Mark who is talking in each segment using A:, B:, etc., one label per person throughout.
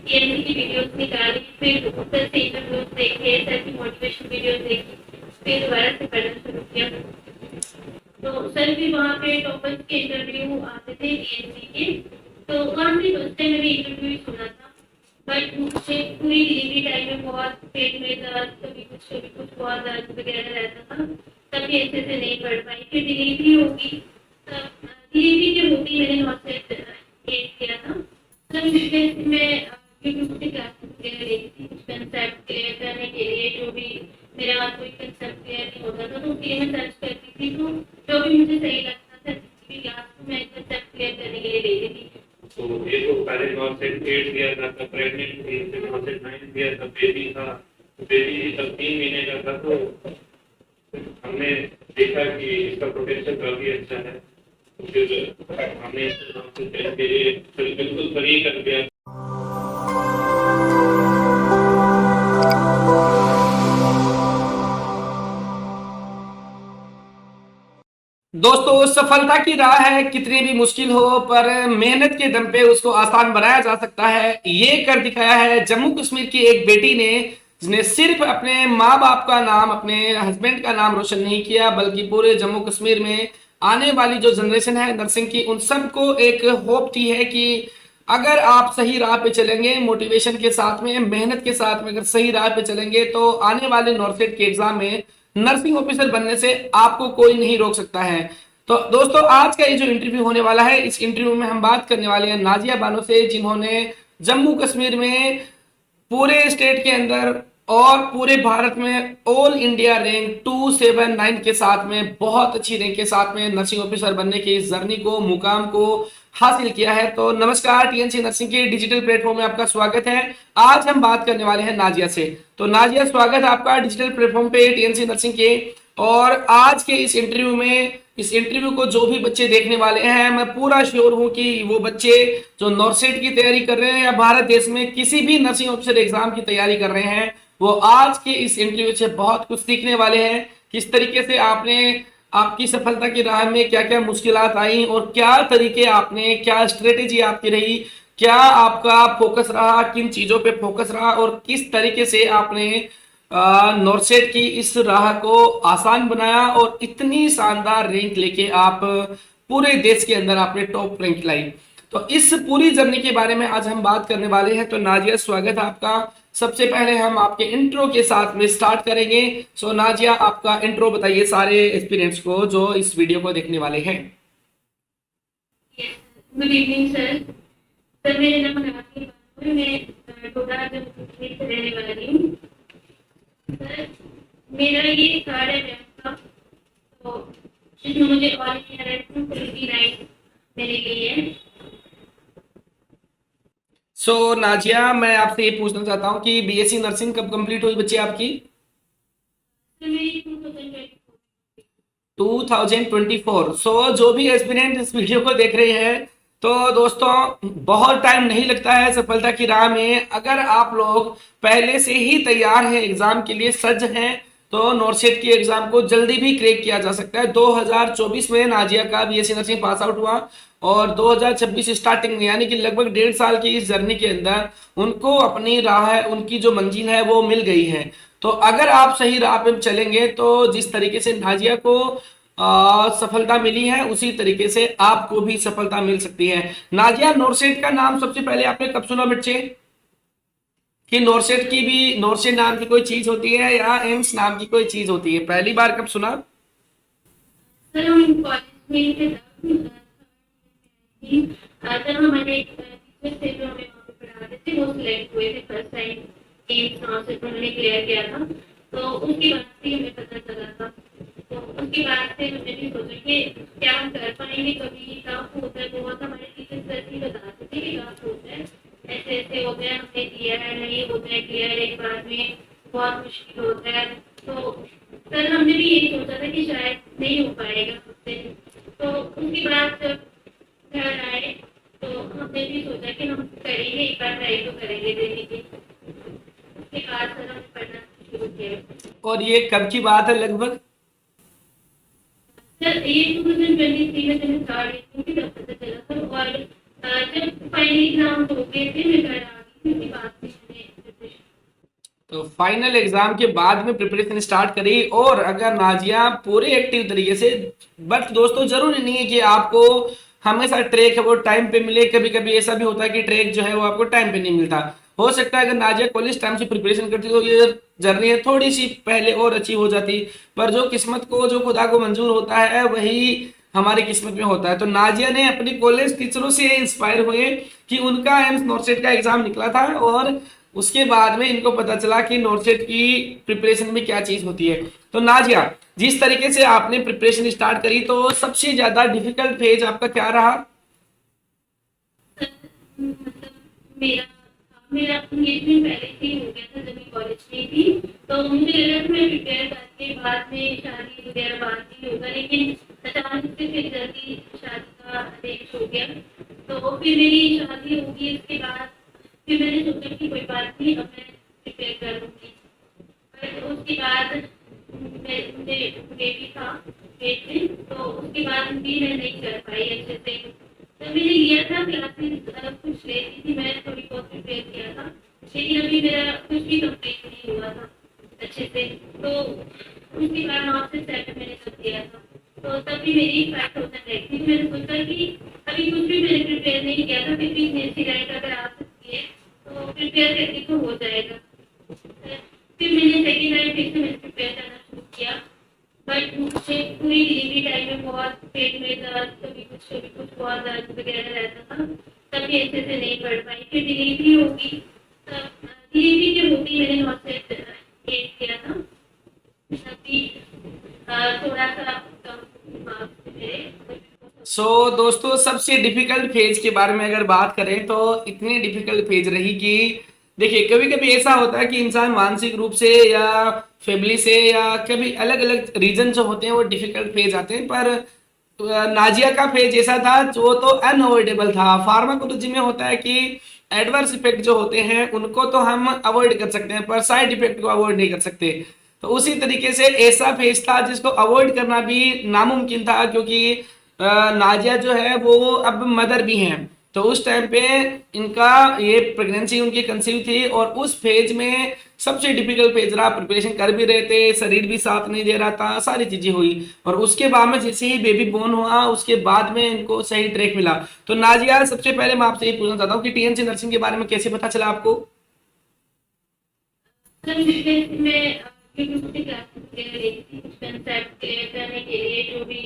A: TNC की videos निकाली, फिर सर से इंटरव्यूज देखे, सर की मोटिवेशन वीडियोस देखी, फिर दोबारा से पढ़ना शुरू किया। तो सर भी वहाँ पे टॉपर्स के इंटरव्यू आते थे टीएनसी के, तो वहाँ से फर्स्ट टाइम मैंने इंटरव्यू सुना था। बट मुझे पूरी डिलीवरी टाइम में बहुत पेट में दर्द, कभी कुछ बहुत दर्द वगैरह रहता था, तभी अच्छे से नहीं पढ़ पाई। फिर डिलीवरी होगी, डिलीवरी के होती मैंने नॉर्सेट किया था। तब मैं यूट्यूब से क्लासेस वगैरह लेती थी, कुछ कंसेप्ट क्लियर करने के लिए। जो भी मेरा कोई कंसेप्ट क्लियर नहीं होता था तो उसके लिए मैं सर्च करती थी, तो जो भी मुझे सही लगता था किसी भी क्लास को मैं कंसेप्ट क्लियर करने के लिए लेती थी।
B: तो ये तो पहले नॉर्सेट 8 दिया था, तब प्रेग्नेंट थी, फिर नॉर्सेट 9 दिया, तब बेबी था, बेबी तब 3 महीने का था। तो हमने देखा कि इसका पोटेंशियल काफी अच्छा है, तो फिर हमने नॉर्सेट 10 के लिए बिल्कुल सही कर दिया।
C: दोस्तों, सफलता की राह है कितनी भी मुश्किल हो, पर मेहनत के दम पे उसको आसान बनाया जा सकता है। ये कर दिखाया है जम्मू कश्मीर की एक बेटी ने, जिसने सिर्फ अपने माँ बाप का नाम, अपने हस्बैंड का नाम रोशन नहीं किया, बल्कि पूरे जम्मू कश्मीर में आने वाली जो जनरेशन है नर्सिंग की, उन सबको एक होप दी है कि अगर आप सही राह पे चलेंगे, मोटिवेशन के साथ में, मेहनत के साथ में अगर सही राह पे चलेंगे, तो आने वाले नॉर्सेट के एग्जाम में नर्सिंग ऑफिसर बनने से आपको कोई नहीं रोक सकता है। तो दोस्तों, आज का ये जो इंटरव्यू होने वाला है, इस इंटरव्यू में हम बात करने वाले हैं नाजिया बानो से, जिन्होंने जम्मू कश्मीर में पूरे स्टेट के अंदर और पूरे भारत में ऑल इंडिया रैंक 279 के साथ में, बहुत अच्छी रैंक के साथ में नर्सिंग ऑफिसर बनने की इस जर्नी को, मुकाम को हासिल किया है। तो नमस्कार, टीएनसी नर्सिंग के डिजिटल प्लेटफॉर्म में आपका स्वागत है। आज हम बात करने वाले हैं नाजिया से। तो नाजिया, स्वागत है आपका डिजिटल प्लेटफॉर्म पे टीएनसी नर्सिंग के। और आज के इस इंटरव्यू में, इस इंटरव्यू को जो भी बच्चे देखने वाले हैं, मैं पूरा श्योर हूं कि वो बच्चे जो नॉर्सेट की तैयारी कर रहे हैं या भारत देश में किसी भी नर्सिंग ऑफिसर एग्जाम की तैयारी कर रहे हैं, वो आज के इस इंटरव्यू से बहुत कुछ सीखने वाले हैं। किस तरीके से आपने आपकी सफलता की राह में क्या क्या मुश्किलात आई, और क्या तरीके आपने, क्या स्ट्रेटेजी आपकी रही, क्या आपका फोकस रहा, किन चीजों पे फोकस रहा, और किस तरीके से आपने नॉर्सेट की इस राह को आसान बनाया और इतनी शानदार रैंक लेके आप पूरे देश के अंदर आपने टॉप रैंक लाई। तो इस पूरी जर्नी के बारे में आज हम बात करने वाले हैं। तो नाजिया, स्वागत है आपका। सबसे पहले हम आपके इंट्रो के साथ में स्टार्ट करेंगे। सो नाजिया, आपका इंट्रो बताइए सारे एक्सपीरियंस को जो इस वीडियो को देखने वाले हैं।
A: Good evening sir. सर, मेरा नाम नाजिया बानो है, मैं टोडा जम्मू कश्मीर से रहने वाली हूँ। सर, मेरा ये साढ़े बैंक था, तो जिसमें मुझे ऑल इंडिया रैंक 279 मेरे लिए है।
C: सो नाजिया, मैं आपसे ये पूछना चाहता हूँ कि बीएससी नर्सिंग कब कंप्लीट हुई बच्चे आपकी?
A: सर, मेरी 2024
C: 2024। सो जो भी एस्पिरेंट इस वीडियो को देख रहे हैं, तो दोस्तों, बहुत टाइम नहीं लगता है सफलता की राह में। अगर आप लोग पहले से ही तैयार हैं, एग्जाम के लिए सज्ज हैं, तो नॉर्सेट की एग्जाम को जल्दी भी क्रैक किया जा सकता है। 2024 में नाजिया का बीएससी नर्सिंग पास आउट हुआ, और 2026 स्टार्टिंग में, यानी कि लगभग 1.5 साल की इस जर्नी के अंदर उनको अपनी राह है, उनकी जो मंजिल है वो मिल गई है। तो अगर आप सही राह पे चलेंगे, तो जिस तरीके से नाजिया को सफलता मिली है, उसी तरीके से आपको भी सफलता मिल सकती है। नाजिया, नॉर्सेट का नाम सबसे पहले आपने कब सुना बच्चे, कि नॉर्सेट की भी, नॉर्सेट नाम की कोई चीज होती है या एम्स नाम की कोई चीज होती है, पहली बार कब सुना?
A: सर, हम कॉलेज में थे तब हमारे एक टीचर थे जो हमें वहाँ पे पढ़ाते थे, वो सिलेक्ट हुए थे फर्स्ट टाइम एम्स नॉर्सेट उन्होंने क्लियर किया था, तो उसके बाद से हमें पता चला था। तो उसके बाद से हमने भी सोचा कि क्या हम कर पाएंगे, कभी टफ होता है बहुत, हमारे टीचर सर भी बताते थे कि टफ होता है, ऐसे ऐसे होता है, हमने दिया है, नहीं होता है क्लियर एक बार में, बहुत मुश्किल होता है। तो सर, हमने भी यही सोचा था कि शायद नहीं हो पाएगा मुझसे। तो उसके बाद जब घर आए तो हमने भी सोचा कि हम करेंगे, एक बार ट्राई तो करेंगे देने की। उसके बाद सर हमने पढ़ना शुरू किया।
C: और ये कब की बात है लगभग?
A: सर, ये 2023 में मैंने स्टार्ट की थी, तब पता चला था। और जब फाइनल एग्जाम हो गए थे, मैं घर आ गई थी, उसके बाद से मैंने प्रिपरेशन।
C: तो फाइनल एग्जाम के बाद में प्रिपरेशन स्टार्ट करी। और अगर नाजिया पूरे एक्टिव तरीके से, बट दोस्तों जरूरी नहीं है कि आपको हमेशा ट्रैक है वो टाइम पे मिले। कभी कभी ऐसा भी होता है कि ट्रैक जो है वो आपको टाइम पे नहीं मिलता। हो सकता है अगर नाजिया कॉलेज टाइम से प्रिपरेशन करती तो ये जर्नी है थोड़ी सी पहले और अच्छी हो जाती। पर जो किस्मत को, जो खुदा को मंजूर होता है वही हमारी किस्मत में होता है। तो नाजिया ने अपनी कॉलेज टीचरों से इंस्पायर हुए कि उनका एम्स नॉर्सेट का एग्जाम निकला था और उसके बाद में इनको पता चला कि नॉर्सेट की प्रिपरेशन में क्या चीज होती है। तो नाजिया, जिस तरीके से आपने प्रिपरेशन स्टार्ट करी तो सबसे ज्यादा डिफिकल्ट फेज आपका क्या रहा?
A: मतलब मेरा मेरा एंगेजमेंट पहले से ही हो गया था जब मैं कॉलेज में थी, तो मुझे लगा था मैं प्रिपेयर करके बाद में शादी वगैरह बाद में होगा, लेकिन अचानक से फिर जल्दी शादी का अरेंज हो गया। तो फिर मेरी शादी होगी, उसके बाद फिर मैंने सोचा कि कोई बात नहीं, अब मैं प्रिपेयर कर लूँगी। पर उसके बाद मुझे बेबी था पेट में, तो उसके बाद भी मैं नहीं कर पाई अच्छे से। तो मैंने लिया था क्लासेस, कुछ लेती थी मैं, थोड़ी बहुत प्रिपेयर किया था, लेकिन अभी मेरा कुछ भी कंप्लीट नहीं हुआ था अच्छे से। तो उसके बाद 9 से 7 मैंने तब दिया था, तो तब भी मेरी 5,000 रही थी। मैंने सोचा कि अभी कुछ भी मैंने प्रिपेयर नहीं किया था, फिर भी नेसी रैंक अगर आ सकती है तो प्रिपेयर करके तो हो जाएगा। फिर मैंने सेकेंड टाइम फिर से मैंने प्रिपेयर करना शुरू किया, बट मुझे पूरी डिलीवरी टाइम में बहुत पेट में दर्द, कभी कुछ बहुत दर्द वगैरह रहता था, तभी अच्छे से नहीं पढ़ पाई। फिर डिलीवरी होगी, तब डिलीवरी के होगी मैंने नॉर्सेट गेट किया था, तभी थोड़ा सा कम मार्क्स थे मेरे।
C: दोस्तों सबसे डिफिकल्ट फेज के बारे में अगर बात करें तो इतनी डिफिकल्ट फेज रही कि देखिए कभी कभी ऐसा होता है कि इंसान मानसिक रूप से या फैमिली से या कभी अलग अलग रीजन जो होते हैं वो डिफिकल्ट फेज आते हैं। पर नाजिया का फेज ऐसा था जो तो अनअवॉइडेबल था। फार्माकोलॉजी में होता है कि एडवर्स इफेक्ट जो होते हैं उनको तो हम अवॉइड कर सकते हैं पर साइड इफेक्ट को अवॉइड नहीं कर सकते। तो उसी तरीके से ऐसा फेज था जिसको अवॉइड करना भी नामुमकिन था, क्योंकि नाजिया जो है वो अब मदर भी हैं। तो उस टाइम पे इनका ये प्रेगनेंसी उनकी कंसीव थी और उस फेज में सबसे डिफिकल्ट फेज रहा। प्रिपरेशन कर भी रहे थे, शरीर भी साथ नहीं दे रहा था, सारी चीजें हुई और उसके बाद में जैसे ही बेबी बोर्न हुआ उसके बाद में इनको सही ट्रैक मिला। तो नाजिया सबसे पहले मैं आपसे ये पूछना चाहता हूँ कि टीएनसी नर्सिंग के बारे में कैसे पता चला आपको?
A: सर मैं यूट्यूब से क्लासेस वगैरह लेती थी, कुछ कंसेप्ट क्लियर करने के लिए। जो भी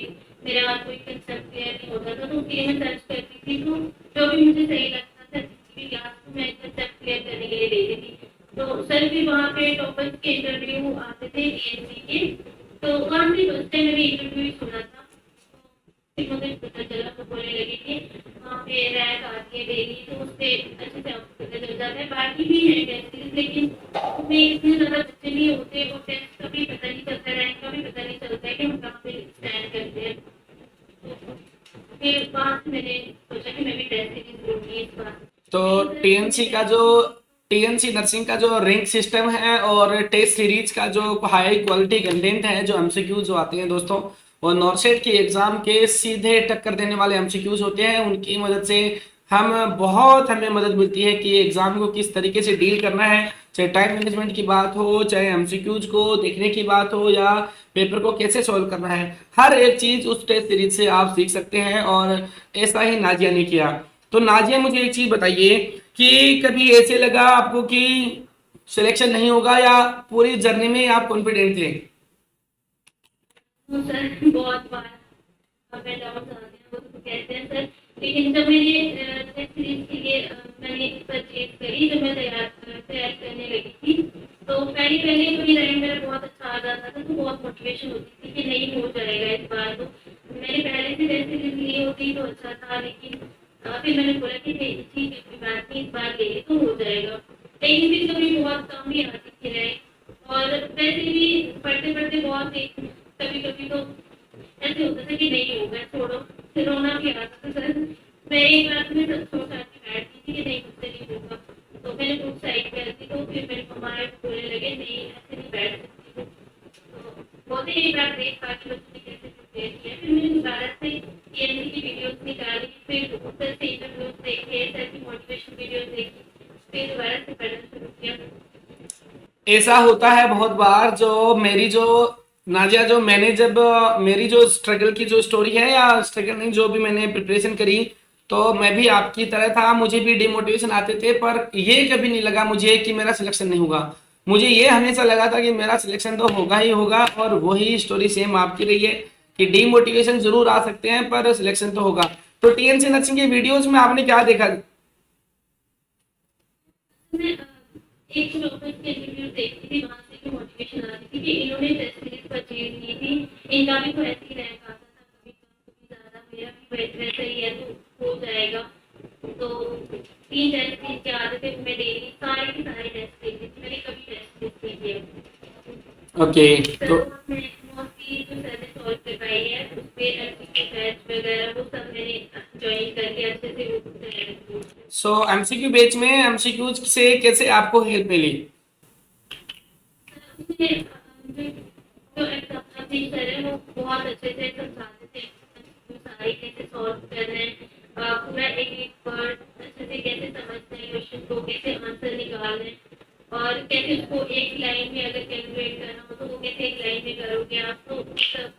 A: मेरा कोई कंसेप्ट क्लियर नहीं होता था तो उसके लिए मैं सर्च करती थी, तो जो भी मुझे सही लगता था जिसकी भी क्लास को मैं कंसेप्ट क्लियर करने के लिए लेती थी। तो सर भी वहाँ पे टॉपर्स के इंटरव्यू आते थे टीएनसी के, तो वहाँ से फर्स्ट टाइम मैंने इंटरव्यू सुना था, फिर मुझे पता चला, तो बोलने लगी कि वहाँ पे रैंक आती है डेली, तो उससे अच्छे से आपको पता चल जाता है। बाकी भी है टेस्ट, लेकिन उसमें इतने ज़्यादा बच्चे नहीं होते, वो टेस्ट का भी पता नहीं चलता, रैंक का भी पता नहीं चलता है कि हम कहाँ पे स्टैंड करते हैं। तो फिर वहाँ से मैंने सोचा कि मैं भी टेस्ट सीरीज लूँगी इस बार।
C: तो टीएनसी नर्सिंग का जो रैंक सिस्टम है और टेस्ट सीरीज का जो हाई क्वालिटी कंटेंट है, जो एमसीक्यू जो आते हैं दोस्तों, और नॉर्सेट के एग्जाम के सीधे टक्कर देने वाले एमसीक्यूज होते हैं। उनकी मदद से हमें मदद मिलती है कि एग्जाम को किस तरीके से डील करना है, चाहे टाइम मैनेजमेंट की बात हो, चाहे एमसीक्यूज को देखने की बात हो, या पेपर को कैसे सॉल्व करना है। हर एक चीज उस टेस्ट सीरीज से आप सीख सकते हैं और ऐसा ही नाजिया ने किया। तो नाजिया मुझे एक चीज बताइए कि कभी ऐसे लगा आपको कि सिलेक्शन नहीं होगा या पूरी जर्नी में आप कॉन्फिडेंट थे?
A: सर बहुत बार अप एंड डाउन आते हैं, वो तो कहते हैं सर, लेकिन जब मैंने टेस्ट सीरीज के लिए मैंने परचेज करी, जब मैं तैयार करने लगी थी, तो पहले तो रैंक मेरा बहुत अच्छा आ जाता था, तो बहुत मोटिवेशन होती थी कि नहीं हो जाएगा इस बार। तो मैंने पहले से टेस्ट सीरीज ली होती तो अच्छा था, लेकिन फिर मैंने बोला कि नहीं ठीक है कोई बात नहीं, इस बार ले तो हो जाएगा। लेकिन फिर कभी बहुत कम ही आती थी रैंक, और वैसे भी पढ़ते पढ़ते बहुत कभी कभी तो ऐसे होता था कि नहीं होगा, छोड़ो, फिर रोना भी आता था सर। मैं एक बार में सब सोच आके बैठती थी कि नहीं मुझसे नहीं होगा, तो मैंने बुक साइड कर दी, तो फिर मेरे मम्मा बोलने लगे नहीं ऐसे नहीं बैठ सकती हो। तो बहुत ही एक बार देख बाकी बच्चों ने कैसे प्रिपेयर किया, फिर मैंने दोबारा से टीएनसी की वीडियोस निकाली, फिर सर से इंटरव्यूज देखे, सर की मोटिवेशन वीडियोस देखी, फिर दोबारा पढ़ना शुरू किया।
C: ऐसा होता है बहुत बार। जो नाजिया, जो मैंने जब मेरी जो स्ट्रगल की जो स्टोरी है, या स्ट्रगल नहीं, जो भी मैंने प्रिपरेशन करी, तो मैं भी आपकी तरह था, मुझे भी डिमोटिवेशन आते थे, पर ये कभी नहीं लगा मुझे कि मेरा सिलेक्शन नहीं होगा। मुझे ये हमेशा लगा था कि मेरा सिलेक्शन तो होगा ही होगा, और वही स्टोरी सेम आपकी रही है कि डिमोटिवेशन जरूर आ सकते हैं पर सिलेक्शन तो होगा। तो टीएनसी नर्सिंग के वीडियोस में आपने क्या देखा?
A: मैं एक डॉक्टर के इंटरव्यू देखती थी, वहां से भी मोटिवेशन आ रही थी कि इन्होंने टेस्ट सीरीज परचेज की थी, इनका भी तो ऐसे ही रैंक आता था, कभी कम कभी ज्यादा, मेरा भी वैसा ही है तो हो जाएगा। तो 3 टेस्ट सीरीज के आते थे, मैं डेली सारे के सारे टेस्ट देती थी, मैंने कभी टेस्ट सीरीज नहीं किया।
C: ओके, तो
A: मैं मोस्टली जो सर ने सॉल्व करवाई है उस पे एमसीक्यू बैच वगैरह वो सब मैंने ज्वाइन करके अच्छे से वो तैयारी की।
C: सो एमसीक्यू बैच में एमसीक्यूज से कैसे आपको हेल्प मिली?
A: उसमें जो एग्जाम टीचर है वो बहुत अच्छे से समझाते थे, सारे कैसे सॉल्व करना है, पूरा एक एक वर्ड अच्छे से कैसे समझना है, क्वेश्चन को कैसे आंसर निकालना है, और कैसे उसको एक लाइन में अगर कैलकुलेट करना हो तो वो कैसे एक लाइन में करोगे आप, तो सब।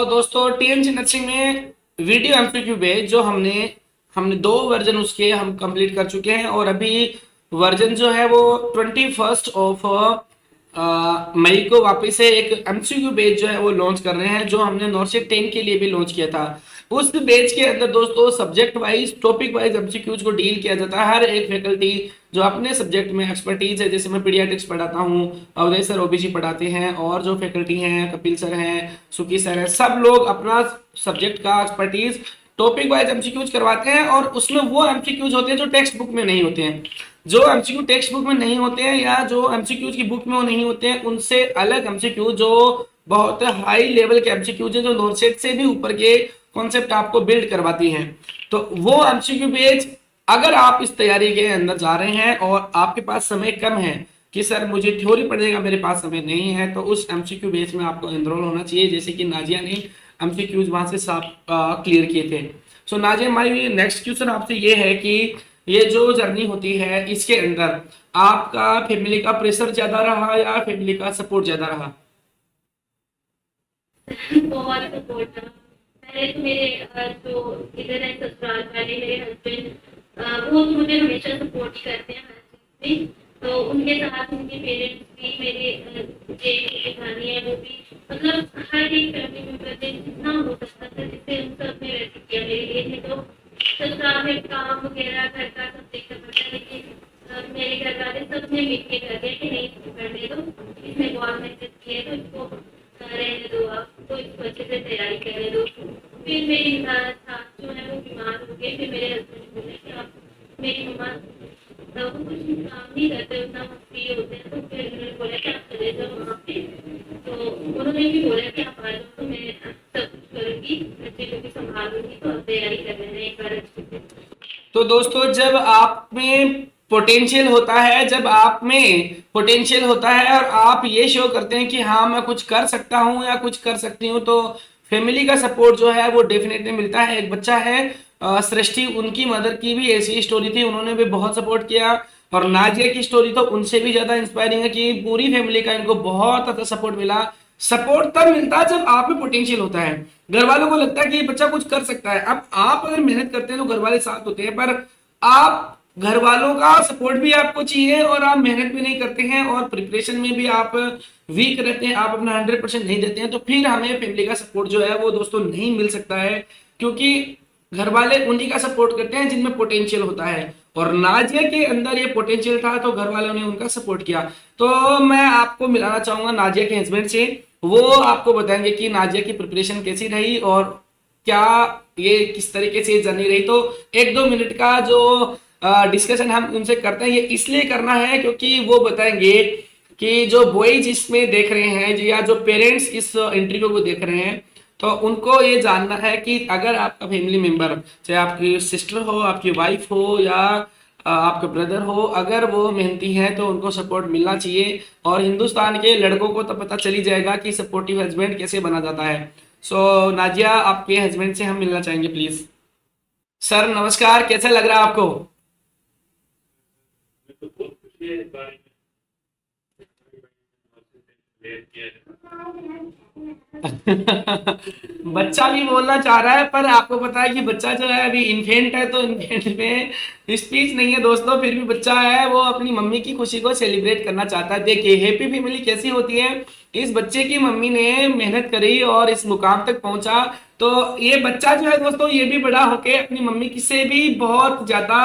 C: दोस्तों टीएनसी नर्सिंग में वीडियो एमसीक्यू बैच जो हमने 2 वर्जन उसके हम कंप्लीट कर चुके हैं, और अभी वर्जन जो है वो 21 ऑफ मई को वापस से एक एमसीक्यू बैच जो है वो लॉन्च कर रहे हैं, जो हमने नॉर्सेट 10 के लिए भी लॉन्च किया था। उस बैच के अंदर दोस्तों subject wise, topic wise MCQs को डील किया जाता है। हर एक फैकल्टी जो अपने सब्जेक्ट में एक्सपर्टीज है, जैसे मैं पीडियाट्रिक्स पढ़ाता हूँ, अवधेश सर ओबीजी पढ़ाते हैं, और जो फैकल्टी हैं कपिल सर हैं, सुकी सर हैं, सब लोग अपना सब्जेक्ट का एक्सपर्टीज टॉपिक वाइज एमसीक्यूज करवाते हैं, और उसमें वो एमसीक्यूज होते हैं जो टेक्स्ट बुक में नहीं होते हैं। जो एमसीक्यू टेक्स्ट बुक में नहीं होते हैं, या जो एमसीक्यूज की बुक में वो नहीं होते हैं, उनसे अलग एमसीक्यू जो बहुत हाई लेवल के एमसीक्यूज हैं, जो नॉर्सेट से भी ऊपर के कॉन्सेप्ट आपको बिल्ड करवाती हैं। तो वो एमसीक्यू बैच, अगर आप इस तैयारी के अंदर जा रहे हैं और आपके पास समय कम है कि सर मुझे थ्योरी पढ़ने मेरे पास समय नहीं है, तो उस एमसीक्यू बैच में आपको एनरोल होना चाहिए, जैसे कि नाजिया ने एमसीक्यूज वहां से साफ क्लियर किए थे। सो नाजिया, हमारी नेक्स्ट क्वेश्चन आपसे ये है कि ये जो जर्नी होती है इसके अंदर आपका फैमिली का प्रेशर ज्यादा रहा या फैमिली का सपोर्ट ज्यादा रहा?
A: बहुत सपोर्ट था। पहले तो मेरे जो इधर है ससुराल वाले मेरे हस्बैंड, वो मुझे हमेशा सपोर्ट ही करते हैं हर चीज में, तो उनके साथ उनके पेरेंट्स भी, मेरे जेठानी है वो भी, मतलब हर एक फैमिली मेंबर ने जितना हो सकता था जिससे उन सब ने रेसिपी किया मेरे लिए। नहीं तो ससुराल में काम वगैरह घर का सब देखना पड़ता है, लेकिन मेरे घर वाले सब ने मिल के कर दिया कि नहीं पढ़ने दो, इसने बहुत मेहनत की है तो इसको रहने दो, आपको इसको अच्छे से तैयारी करने दो। फिर मेरी सास जो है वो बीमार हो गई, फिर मेरे हस्बैंड बोले कि आप, मेरी मम्मा वो कुछ काम नहीं करते, उतना फ्री होते हैं, तो फिर उन्होंने बोला कि आप चले जाओ वहाँ पे, तो उन्होंने भी बोला कि आप आ जाओ, तो मैं सब कुछ करूँगी, बच्चे को भी संभालूंगी, तो अब तैयारी कर लेना एक बार अच्छे से।
C: तो दोस्तों जब आप में पोटेंशियल होता है, और आप ये शो करते हैं कि हाँ मैं कुछ कर सकता हूँ या कुछ कर सकती हूँ, तो फैमिली का सपोर्ट जो है वो डेफिनेटली मिलता है। एक बच्चा है सृष्टि, उनकी मदर की भी ऐसी स्टोरी थी, उन्होंने भी बहुत सपोर्ट किया, और नाजिया की स्टोरी तो उनसे भी ज्यादा इंस्पायरिंग है कि पूरी फैमिली का इनको बहुत अच्छा सपोर्ट मिला। सपोर्ट तब मिलता है जब आप में पोटेंशियल होता है, घर वालों को लगता है कि ये बच्चा कुछ कर सकता है। अब आप अगर मेहनत करते हैं तो घर वाले साथ होते हैं, पर आप घर वालों का सपोर्ट भी आपको चाहिए, और आप मेहनत भी नहीं करते हैं और प्रिपरेशन में भी आप वीक रहते हैं, आप अपना 100% नहीं देते हैं, तो फिर हमें फैमिली का सपोर्ट जो है वो दोस्तों नहीं मिल सकता है, क्योंकि घर वाले उन्हीं का सपोर्ट करते हैं जिनमें पोटेंशियल होता है, और नाजिया के अंदर ये पोटेंशियल था तो घर वालों ने उनका सपोर्ट किया। तो मैं आपको मिलाना चाहूंगा नाजिया के हस्बैंड से, वो आपको बताएंगे कि नाजिया की प्रिपरेशन कैसी रही और क्या ये किस तरीके से जर्नी रही। तो 1-2 मिनट का जो डिस्कशन हम उनसे करते हैं, ये इसलिए करना है क्योंकि वो बताएंगे कि जो बॉयज इसमें देख रहे हैं या जो पेरेंट्स इस इंटरव्यू को देख रहे हैं, तो उनको ये जानना है कि अगर आपका फैमिली मेंबर, चाहे आपकी सिस्टर हो, आपकी वाइफ हो या आपका ब्रदर हो, अगर वो मेहनती हैं तो उनको सपोर्ट मिलना चाहिए। और हिंदुस्तान के लड़कों को तो पता चली जाएगा कि सपोर्टिव हस्बैंड कैसे बना जाता है। सो नाजिया, आपके हस्बैंड से हम मिलना चाहेंगे प्लीज। सर नमस्कार, कैसा लग रहा है आपको?
B: हमें तो बहुत खुशी है इस बारे में। क्लियर किया है।
C: बच्चा भी बोलना चाह रहा है, पर आपको पता है कि बच्चा जो है अभी इन्फेंट है, तो इन्फेंट में स्पीच नहीं है दोस्तों। फिर भी बच्चा है, वो अपनी मम्मी की खुशी को सेलिब्रेट करना चाहता है। देखिए हैप्पी फैमिली कैसी होती है। इस बच्चे की मम्मी ने मेहनत करी और इस मुकाम तक पहुंचा, तो ये बच्चा जो है दोस्तों, ये भी बड़ा होके अपनी मम्मी की से भी बहुत ज्यादा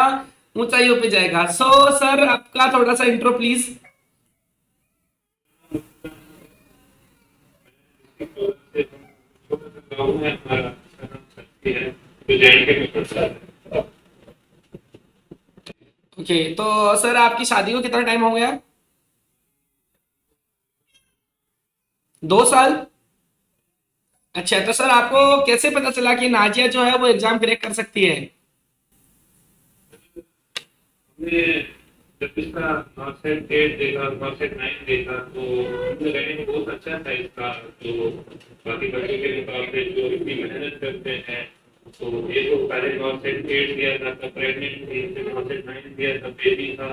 C: ऊंचाइयों पे जाएगा। सो सर, आपका थोड़ा सा इंट्रो प्लीज।
B: छोटा सा गाँव है हमारा, उसका नाम शक्ति है, जो JNK में पड़ता है।
C: ओके, तो सर आपकी शादी को कितना टाइम हो गया? 2 साल। अच्छा, तो सर आपको कैसे पता चला कि नाजिया जो है वो एग्जाम क्रैक कर सकती है?
B: हमने जब इसका मार्कशीट 8 देखा, मार्कशीट 9 देखा, तो मुझे लगा कि बहुत अच्छा था इसका, जो बाकी बच्चों के मुकाबले जो इतनी मेहनत करते हैं। तो ये तो पहले मार्कशीट 8 दिया था तब प्रेगनेंट थी, फिर मार्कशीट 9 दिया तब बेबी था,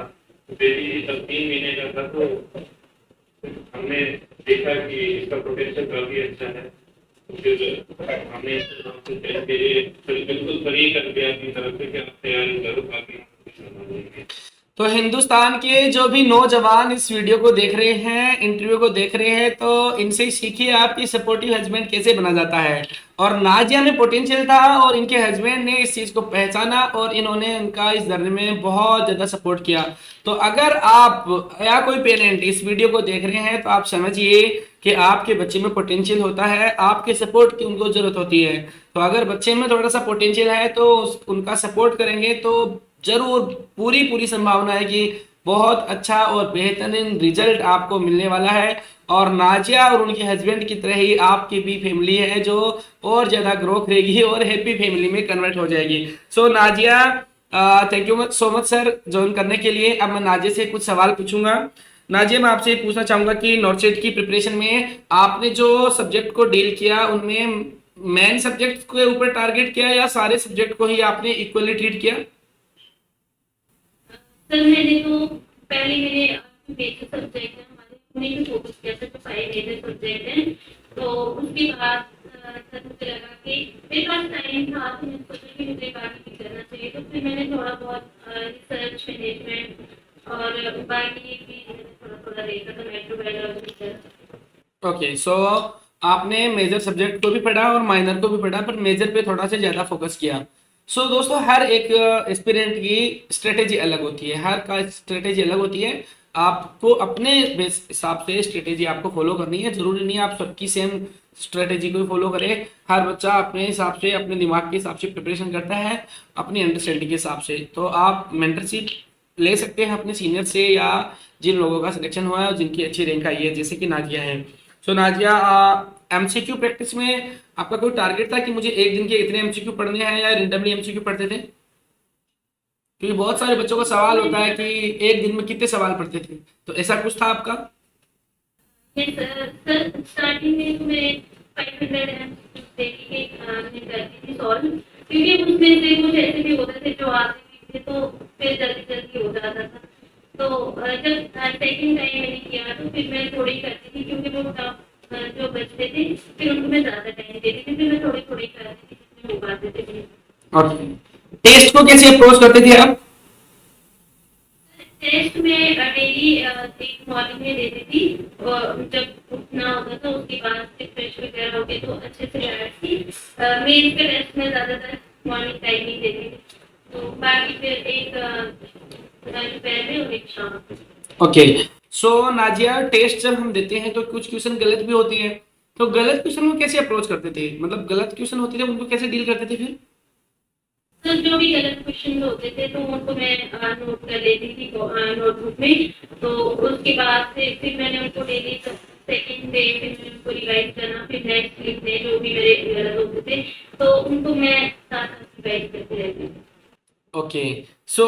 B: बेबी तब 3 महीने का था। तो हमने देखा कि इसका पोटेंशियल काफी अच्छा है। तो फिर हमने बिल्कुल सही कर दिया अपनी तरफ से कि आप तैयारी करो, बाकी संभालेंगे।
C: तो हिंदुस्तान के जो भी नौजवान इस वीडियो को देख रहे हैं, इंटरव्यू को देख रहे हैं, तो इनसे सीखिए आपकी सपोर्टिव हस्बैंड कैसे बना जाता है। और नाजिया में पोटेंशियल था और इनके हस्बैंड ने इस चीज को पहचाना और इन्होंने इनका इस जर्नी में बहुत ज्यादा सपोर्ट किया। तो अगर आप या कोई पेरेंट इस वीडियो को देख रहे हैं, तो आप समझिए कि आपके बच्चे में पोटेंशियल होता है, आपके सपोर्ट की उनको जरूरत होती है। तो अगर बच्चे में थोड़ा सा पोटेंशियल है, तो उनका सपोर्ट करेंगे तो जरूर पूरी पूरी संभावना है कि बहुत अच्छा और बेहतरीन रिजल्ट आपको मिलने वाला है। और नाजिया और उनके हस्बैंड की तरह ही आपकी भी फैमिली है जो और ज्यादा ग्रो करेगी और हैप्पी फैमिली में कन्वर्ट हो जाएगी। So Nazia, thank you so much sir join करने के लिए। अब मैं नाजिया से कुछ सवाल पूछूंगा। नाजिया, मैं आपसे पूछना चाहूंगा कि नॉर्सेट की प्रिपरेशन में आपने जो सब्जेक्ट को डील किया, उनमें मेन सब्जेक्ट के ऊपर टारगेट किया या सारे सब्जेक्ट को ही आपने इक्वली ट्रीट किया?
A: सर मैंने तो पहले मेरे मेजर सब्जेक्ट है हमारे उन्हीं पे फोकस किया था, जो 5 मेजर सब्जेक्ट हैं। तो उसके बाद सर मुझे लगा कि मेरे पास टाइम था, तो मैंने सोचा कि मुझे बाकी भी करना चाहिए। तो फिर मैंने थोड़ा बहुत रिसर्च मैनेजमेंट और बाकी भी मैंने थोड़ा थोड़ा देखा था, माइक्रोबायोलॉजी।
C: ओके, सो आपने मेजर सब्जेक्ट को भी पढ़ा और माइनर को भी पढ़ा, पर मेजर पे थोड़ा सा ज्यादा फोकस किया। सो दोस्तों, हर एक एस्पिरेंट की स्ट्रेटेजी अलग होती है, हर का स्ट्रेटेजी अलग होती है। आपको अपने हिसाब से स्ट्रेटेजी आपको फॉलो करनी है। जरूरी नहीं है आप सबकी सेम स्ट्रेटेजी को फॉलो करें। हर बच्चा अपने हिसाब से, अपने दिमाग के हिसाब से प्रिपरेशन करता है, अपनी अंडरस्टैंडिंग के हिसाब से। तो आप मेंटरशिप ले सकते हैं अपने सीनियर से, या जिन लोगों का सिलेक्शन हुआ है और जिनकी अच्छी रैंक आई है, जैसे कि नाजिया है। सो नाजिया, एमसीक्यू प्रैक्टिस में आपका कोई टारगेट था कि मुझे एक दिन के इतने एमसीक्यू पढ़ने हैं, या रैंडमली एमसीक्यू पढ़ते थे? क्योंकि बहुत सारे बच्चों का सवाल होता है कि एक दिन में कितने सवाल पढ़ते थे, तो ऐसा कुछ था आपका?
A: सर स्टार्टिंग में तो मैं 500 एमसीक्यू देखी मैं करती थी सॉल्व, क्योंकि उसमें से कुछ ऐसे भी होते थे जो आते भी थे, तो फिर जल्दी जल्दी हो जाता था। तो जब सेकंड टाइम मैंने किया तो फिर मैं थोड़ी करती थी, क्योंकि वो जो बचते थे फिर उनको मैं ज्यादा टाइम देती थी, फिर मैं थोड़ी थोड़ी करती थी जितने हो पाते थे।
C: और टेस्ट को कैसे अप्रोच करते थे आप?
A: टेस्ट में डेली एक मॉर्निंग में देती थी, और जब उठना होता था उसके बाद से फ्रेश वगैरह हो गए तो अच्छे से बैठती थी। मेन के टेस्ट में ज्यादातर मॉर्निंग टाइम ही देती थी, तो बाकी फिर एक दोपहर में और एक शाम।
C: ओके, सो नाजिया, टेस्ट जब हम देते हैं तो कुछ क्वेश्चन गलत भी होती है, तो गलत क्वेश्चन को कैसे अप्रोच करते थे? मतलब गलत क्वेश्चन होते थे उनको कैसे डील करते थे फिर?
A: तो जो भी गलत क्वेश्चन होते थे तो उनको मैं नोट कर लेती थी नोटबुक में। तो उसके बाद से फिर मैंने उनको डेली सेकंड डे फिर मैंने उनको रिवाइज करना, फिर नेक्स्ट लिखने जो भी मेरे गलत होते थे तो उनको मैं साथ साथ रिवाइज करती रहती थी।
C: ओके, सो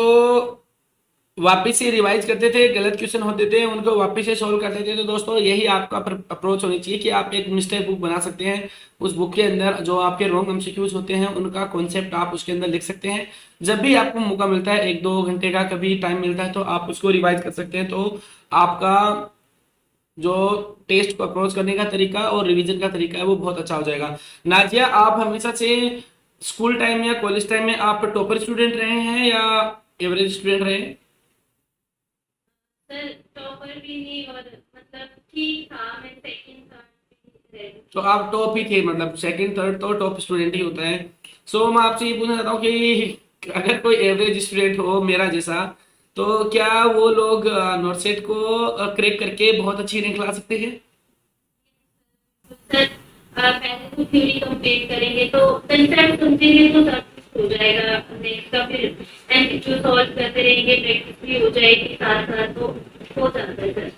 C: वापस से रिवाइज करते थे, गलत क्वेश्चन होते थे उनको वापस से सॉल्व करते थे। तो दोस्तों यही आपका अप्रोच होनी चाहिए कि आप एक मिस्टेक बुक बना सकते हैं। उस बुक के अंदर जो आपके रॉन्ग एमसीक्यूज होते हैं उनका कॉन्सेप्ट आप उसके अंदर लिख सकते हैं। जब भी आपको मौका मिलता है, 1-2 घंटे का कभी टाइम मिलता है, तो आप उसको रिवाइज कर सकते हैं। तो आपका जो टेस्ट को अप्रोच करने का तरीका और रिवीजन का तरीका है वो बहुत अच्छा हो जाएगा। नाजिया, आप हमेशा से स्कूल टाइम या कॉलेज टाइम में आप टॉपर स्टूडेंट रहे हैं या एवरेज स्टूडेंट रहे हैं?
A: सर टॉपर भी नहीं, और मतलब ठीक था, मैं सेकंड थर्ड रही।
C: तो आप टॉप ही थे, मतलब सेकंड थर्ड तो टॉप स्टूडेंट ही होता है। सो मैं आपसे ये पूछना चाहता हूँ कि अगर कोई एवरेज स्टूडेंट हो मेरा जैसा, तो क्या वो लोग नॉर्सेट को क्रैक करके बहुत अच्छी रैंक ला सकते हैं?
A: सर पहले तो थ्योरी कंप्लीट करेंगे, तो कंसेप्ट समझेंगे तो सब कुछ हो जाएगा। नेक्स्ट का फिर एमसीक्यू सॉल्व करते रहेंगे, प्रैक्टिस भी हो जाएगी साथ साथ, तो हो जाता है सर।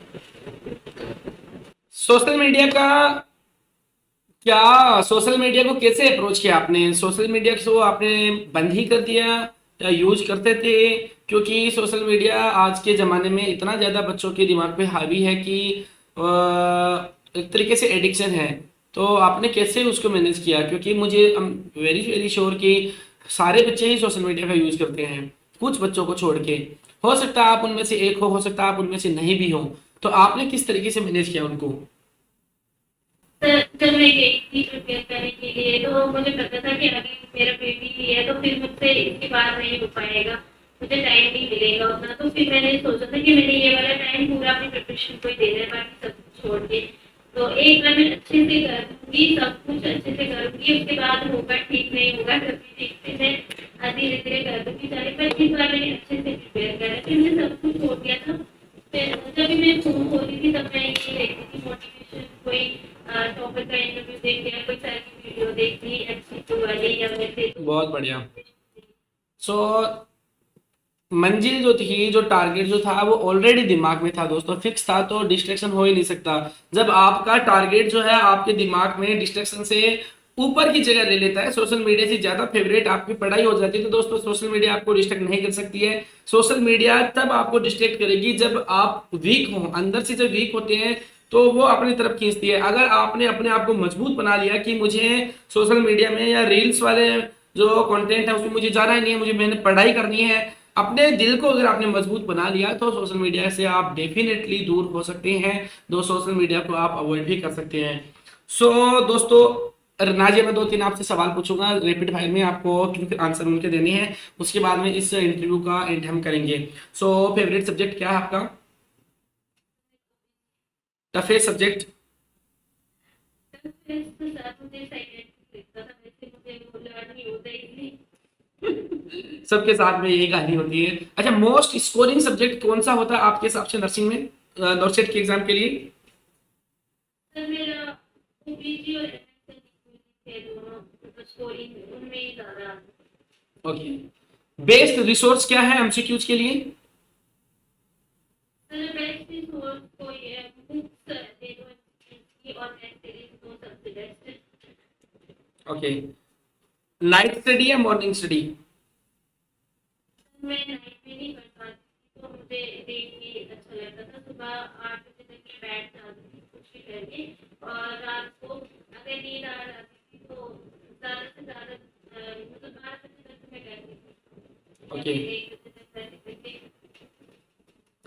C: सोशल मीडिया का क्या, सोशल मीडिया को कैसे अप्रोच किया आपने? सोशल मीडिया को आपने बंद ही कर दिया या यूज करते थे? क्योंकि सोशल मीडिया आज के ज़माने में इतना ज़्यादा बच्चों के दिमाग पे हावी है कि एक तरीके से एडिक्शन है। तो आपने कैसे उसको मैनेज किया? क्योंकि मुझे वेरी वेरी श्योर कि सारे बच्चे ही सोशल मीडिया का यूज करते हैं, कुछ बच्चों को छोड़ के। हो सकता है आप उनमें से एक हो सकता है आप उनमें से नहीं भी हो। तो आपने किस तरीके से मैनेज किया उनको?
A: सर जब मैं गई थी प्रिपेयर करने के लिए, तो मुझे पता था कि अभी मेरा बेबी ही है, तो फिर मुझसे इसके बाद नहीं हो पाएगा, मुझे टाइम नहीं मिलेगा उतना। तो फिर मैंने सोचा था कि मैंने ये वाला टाइम पूरा अपनी प्रिपरेशन को ही देना है, बाकी सब कुछ छोड़ के। तो एक बार मैं अच्छे से कर दूंगी, सब कुछ अच्छे से करूंगी, उसके बाद होगा ठीक नहीं होगा कभी देखते हैं, धीरे धीरे कर दूंगी सारे। पर इस बार मैंने अच्छे से प्रिपेयर करा, फिर मैंने सब कुछ छोड़ दिया था। फिर जब भी मैं फोन खोली थी तब मैं ये देखती थी मोटिवेशन, कोई टॉपर का इंटरव्यू देख लिया, कोई सर की वीडियो देख ली एमसीक्यू वाली, या वैसे
C: बहुत बढ़िया। सो मंजिल जो थी, जो टारगेट जो था वो ऑलरेडी दिमाग में था दोस्तों, फिक्स था, तो डिस्ट्रैक्शन हो ही नहीं सकता। जब आपका टारगेट जो है आपके दिमाग में डिस्ट्रैक्शन से ऊपर की जगह ले लेता है, सोशल मीडिया से ज्यादा फेवरेट आपकी पढ़ाई हो जाती है, तो दोस्तों सोशल मीडिया आपको डिस्ट्रैक्ट नहीं कर सकती है। सोशल मीडिया तब आपको डिस्ट्रैक्ट करेगी जब आप वीक हो, अंदर से जब वीक होते हैं तो वो अपनी तरफ खींचती है। अगर आपने अपने आप को मजबूत बना लिया कि मुझे सोशल मीडिया में या रील्स वाले जो कंटेंट है उसमें मुझे जाना ही नहीं है, मुझे मैंने पढ़ाई करनी है, अपने दिल को अगर आपने मजबूत बना लिया, तो सोशल मीडिया से आप डेफिनेटली दूर हो सकते हैं। सोशल मीडिया को आप अवॉइड भी कर सकते हैं। सो दोस्तों, नाजिया मैं 2-3 आपसे सवाल पूछूंगा रैपिड फायर में, आपको क्योंकि आंसर उनके देने हैं, उसके बाद में इस इंटरव्यू का एंड हम करेंगे। सो फेवरेट सब्जेक्ट क्या है आपका? Toughest subject?
A: फिर तो सर मुझे साइलेंट लगता था, वैसे मुझे वो लर्न नहीं होता इसलिए।
C: सबके साथ में यही कहानी होती है। अच्छा, मोस्ट स्कोरिंग सब्जेक्ट कौन सा होता है आपके हिसाब से नर्सिंग में, नॉर्सेट के एग्जाम के लिए?
A: सर मेरा ओबीजी और एमएसएल थे दोनों, स्कोरिंग उनमें ही ज्यादा।
C: ओके। बेस्ट रिसोर्स क्या है एमसीक्यूज के लिए?
A: सर बेस्ट रिसोर्स कोई है, बुक्स दे दो इसकी, और नेट सीरीज दो, सबसे बेस्ट।
C: ओके। नाइट स्टडी या मॉर्निंग स्टडी?
A: मैं नाइट में नहीं पढ़ पाती थी, तो मुझे डे में अच्छा लगता था। सुबह 8 बजे तक मैं बैठ जाती थी कुछ भी करके, और रात को अगर नींद आ जाती थी तो ज्यादा से ज्यादा मतलब 12 बजे तक मैं करती थी, या
C: ओके।
A: फिर 1 बजे तक करके।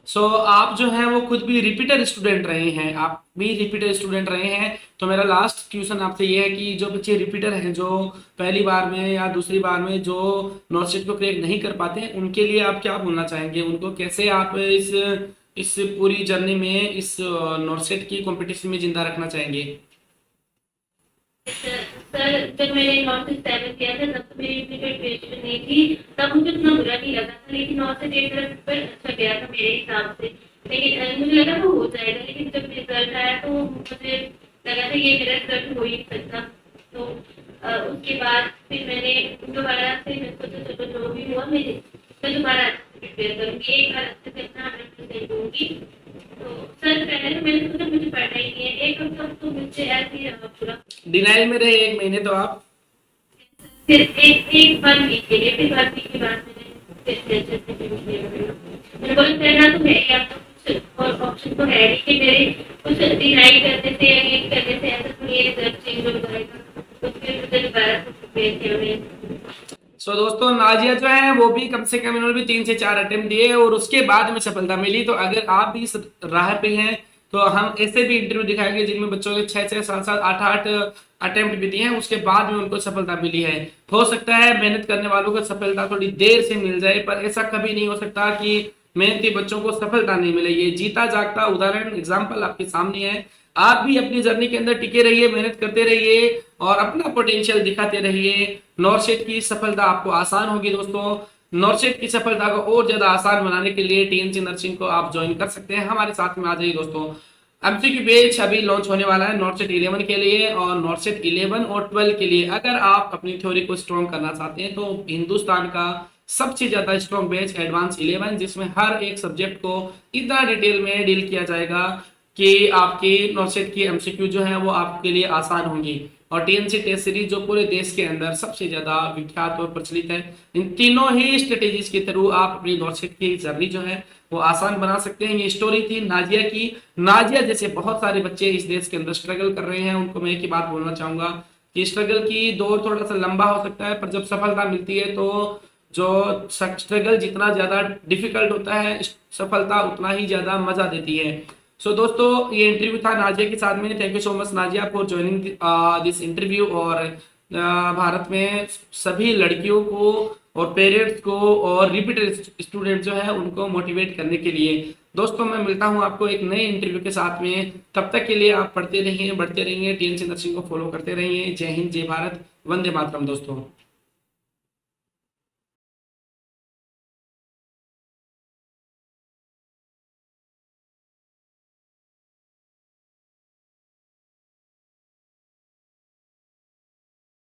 C: सो आप जो है वो खुद भी रिपीटर स्टूडेंट रहे हैं, आप भी रिपीटर स्टूडेंट रहे हैं। तो मेरा लास्ट क्वेश्चन आपसे ये है कि जो बच्चे रिपीटर हैं, जो पहली बार में या दूसरी बार में जो नॉर्सेट को क्रैक नहीं कर पाते हैं, उनके लिए आप क्या बोलना चाहेंगे? उनको कैसे आप इस पूरी जर्नी में, इस नॉर्सेट की कंपटीशन में जिंदा रखना चाहेंगे?
A: सर जब मैंने नॉर्थ से 7 किया था तब तो मेरी इतनी प्रिपरेशन नहीं थी, तब मुझे उतना बुरा नहीं लगा था, लेकिन नॉर्थ से 8 पेपर अच्छा गया था मेरे हिसाब से। लेकिन मुझे लगा वो हो जाएगा, लेकिन जब रिजल्ट आया तो मुझे लगा था ये मेरा रिजल्ट हो ही नहीं सकता। तो उसके बाद फिर मैंने दोबारा से मैं सोचा चलो जो भी हुआ मैं दोबारा प्रिपेयर करूँगी, एक बार अच्छे से अपना 100% दूंगी। तो सर पहले तो मैंने सोचा मुझे पढ़ना ही नहीं है, एक हफ्ता तो मुझे ऐसे ही रहा पूरा।
C: डिनाइल में रहे 1 महीने तो आप?
A: फिर एक बार वीक के लिए, फिर बार वीक के बाद मैंने फिर अच्छे से प्रिपेयर किया। मैंने बोला करना तो है ही, आपका कुछ और ऑप्शन तो है नहीं कि मेरे कुछ डिनाई करने से या लीड करने से ऐसा तो ये रिजल्ट चेंज हो जाएगा। तो फिर मुझे दोबारा से प्रिपेयर किया मैंने।
C: सो दोस्तों नाजिया जो है वो भी कम से कम इन्होंने भी 3 से 4 अटेम्प्ट दिए और उसके बाद में सफलता मिली। तो अगर आप भी इस राह पे हैं तो हम ऐसे भी इंटरव्यू दिखाएंगे जिनमें बच्चों ने 6-6, 7-7, 8-8 अटेम्प्ट भी दिए हैं, उसके बाद में उनको सफलता मिली है। हो सकता है मेहनत करने वालों को सफलता थोड़ी देर से मिल जाए, पर ऐसा कभी नहीं हो सकता कि मेहनती बच्चों को सफलता नहीं मिले। ये जीता जागता उदाहरण एग्जाम्पल आपके सामने है। आप भी अपनी जर्नी के अंदर टिके रहिए, मेहनत करते रहिए और अपना पोटेंशियल दिखाते रहिए। नॉर्सेट की सफलता आपको आसान होगी दोस्तों। नॉर्सेट की सफलता को और ज्यादा आसान बनाने के लिए टीएनसी नर्सिंग को आप ज्वाइन कर सकते हैं, हमारे साथ में आ जाइए दोस्तों। एमसीक्यू बैच अभी लॉन्च होने वाला है नॉर्सेट 11 के लिए और नॉर्सेट 11 और 12 के लिए। अगर आप अपनी थ्योरी को स्ट्रॉन्ग करना चाहते हैं तो हिंदुस्तान का सबसे ज्यादा स्ट्रॉन्ग बैच एडवांस 11, जिसमें हर एक सब्जेक्ट को इतना डिटेल में डील किया जाएगा कि आपकी नॉर्सेट की एमसीक्यू जो है वो आपके लिए आसान होंगी। और टीएनसी टेस्ट सीरीज जो पूरे देश के अंदर सबसे ज्यादा विख्यात और प्रचलित है, इन तीनों ही स्ट्रेटेजीज के थ्रू आप अपनी नॉर्सेट की जर्नी जो है वो आसान बना सकते हैं। ये स्टोरी थी नाजिया की। नाजिया जैसे बहुत सारे बच्चे इस देश के अंदर स्ट्रगल कर रहे हैं, उनको मैं एक ही बात बोलना चाहूंगा कि स्ट्रगल की दौर थोड़ा सा लंबा हो सकता है, पर जब सफलता मिलती है तो जो स्ट्रगल जितना ज्यादा डिफिकल्ट होता है, सफलता उतना ही ज्यादा मजा देती है। सो दोस्तों ये इंटरव्यू था नाजिया के साथ में। Thank you so much Nazia for joining this interview. और भारत में सभी लड़कियों को और पेरेंट्स को और रिपीटेड स्टूडेंट जो है उनको मोटिवेट करने के लिए। दोस्तों मैं मिलता हूं आपको एक नए इंटरव्यू के साथ में, तब तक के लिए आप पढ़ते रहिए, बढ़ते रहिए, टीएनसी नर्सिंग को फॉलो करते रहिए। जय हिंद, जय भारत, वंदे मातरम दोस्तों।